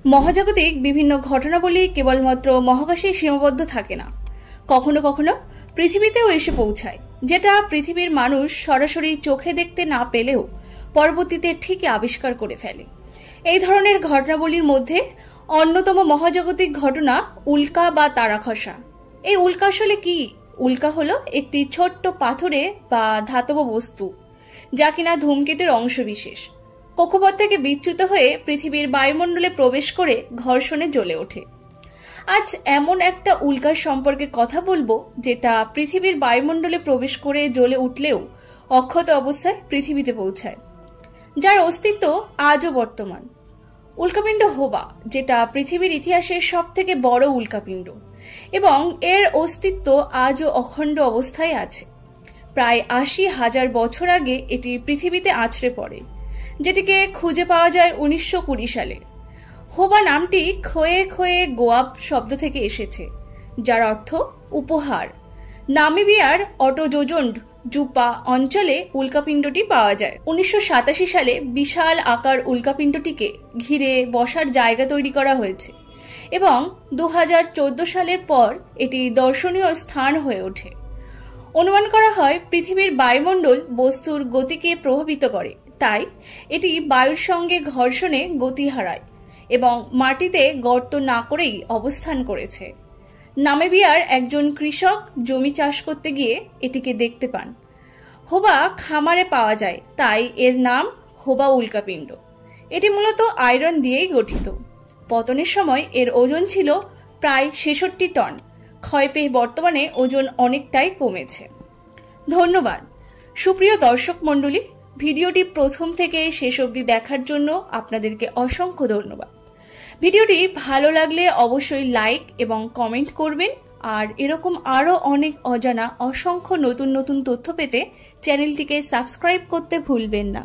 মহাজাগতিক বিভিন্ন ঘটনাবলী কেবলমাত্র মহাকাশে সীমাবদ্ধ থাকে না, কখনো কখনো পৃথিবীতেও এসে পৌঁছায়, যেটা পৃথিবীর মানুষ সরাসরি চোখে দেখতে না পেলেও পরবর্তীতে ঠিকই আবিষ্কার করে ফেলে। এই ধরনের ঘটনাবলীর মধ্যে অন্যতম মহাজাগতিক ঘটনা উল্কা বা তারা খসা। এই উল্কা আসলে কি? উল্কা হলো একটি ছোট্ট পাথরে বা ধাতব বস্তু, যা কিনা ধূমকেতুর অংশবিশেষ। কক্ষপথ থেকে বিচ্যুত হয়ে পৃথিবীর বায়ুমণ্ডলে প্রবেশ করে ঘর্ষণে জ্বলে ওঠে। আজ এমন একটা উল্কার সম্পর্কে কথা বলবো, যেটা পৃথিবীর বায়ুমণ্ডলে প্রবেশ করে জ্বলে উঠলেও অক্ষত অবস্থায় পৃথিবীতে পৌঁছায়, যার অস্তিত্ব আজও বর্তমান। উল্কাপিণ্ড হোবা, যেটা পৃথিবীর ইতিহাসের সবথেকে বড় উল্কাপিণ্ড এবং এর অস্তিত্ব আজও অখণ্ড অবস্থায় আছে। প্রায় ৮০,০০০ বছর আগে এটি পৃথিবীতে আছড়ে পড়ে, যেটিকে খুঁজে পাওয়া যায় ১৯২০ সালে। হোবা নামটি খোয়ে খোয়ে গোয়াব শব্দ থেকে এসেছে, যার অর্থ উপহার। নামিবিয়ার অটোজোজন্ড জুপা অঞ্চলে উল্কাপিণ্ডটি পাওয়া যায়। ১৯৮৭ সালে বিশাল আকার উল্কাপিণ্ডটিকে ঘিরে বসার জায়গা তৈরি করা হয়েছে এবং ২০১৪ সালের পর এটি দর্শনীয় স্থান হয়ে ওঠে। অনুমান করা হয় পৃথিবীর বায়ুমণ্ডল বস্তুর গতিকে প্রভাবিত করে, তাই এটি বায়ুর সঙ্গে ঘর্ষণে গতি হারায় এবং মাটিতে গর্ত না করেই অবস্থান করেছে। নামিবিয়ার একজন কৃষক জমি চাষ করতে গিয়ে এটিকে দেখতে পান। হোবা খামারে পাওয়া যায়, তাই এর নাম হোবা উল্কাপিণ্ড। এটি মূলত আয়রন দিয়েই গঠিত। পতনের সময় এর ওজন ছিল প্রায় ৬৬ টন। ক্ষয় পেয়ে বর্তমানে ওজন অনেকটাই কমেছে। ধন্যবাদ সুপ্রিয় দর্শক মণ্ডলী, ভিডিওটি প্রথম থেকে শেষ অবধি দেখার জন্য আপনাদেরকে অসংখ্য ধন্যবাদ। ভিডিওটি ভালো লাগলে অবশ্যই লাইক এবং কমেন্ট করবেন, আর এরকম আরও অনেক অজানা অসংখ্য নতুন নতুন তথ্য পেতে চ্যানেলটিকে সাবস্ক্রাইব করতে ভুলবেন না।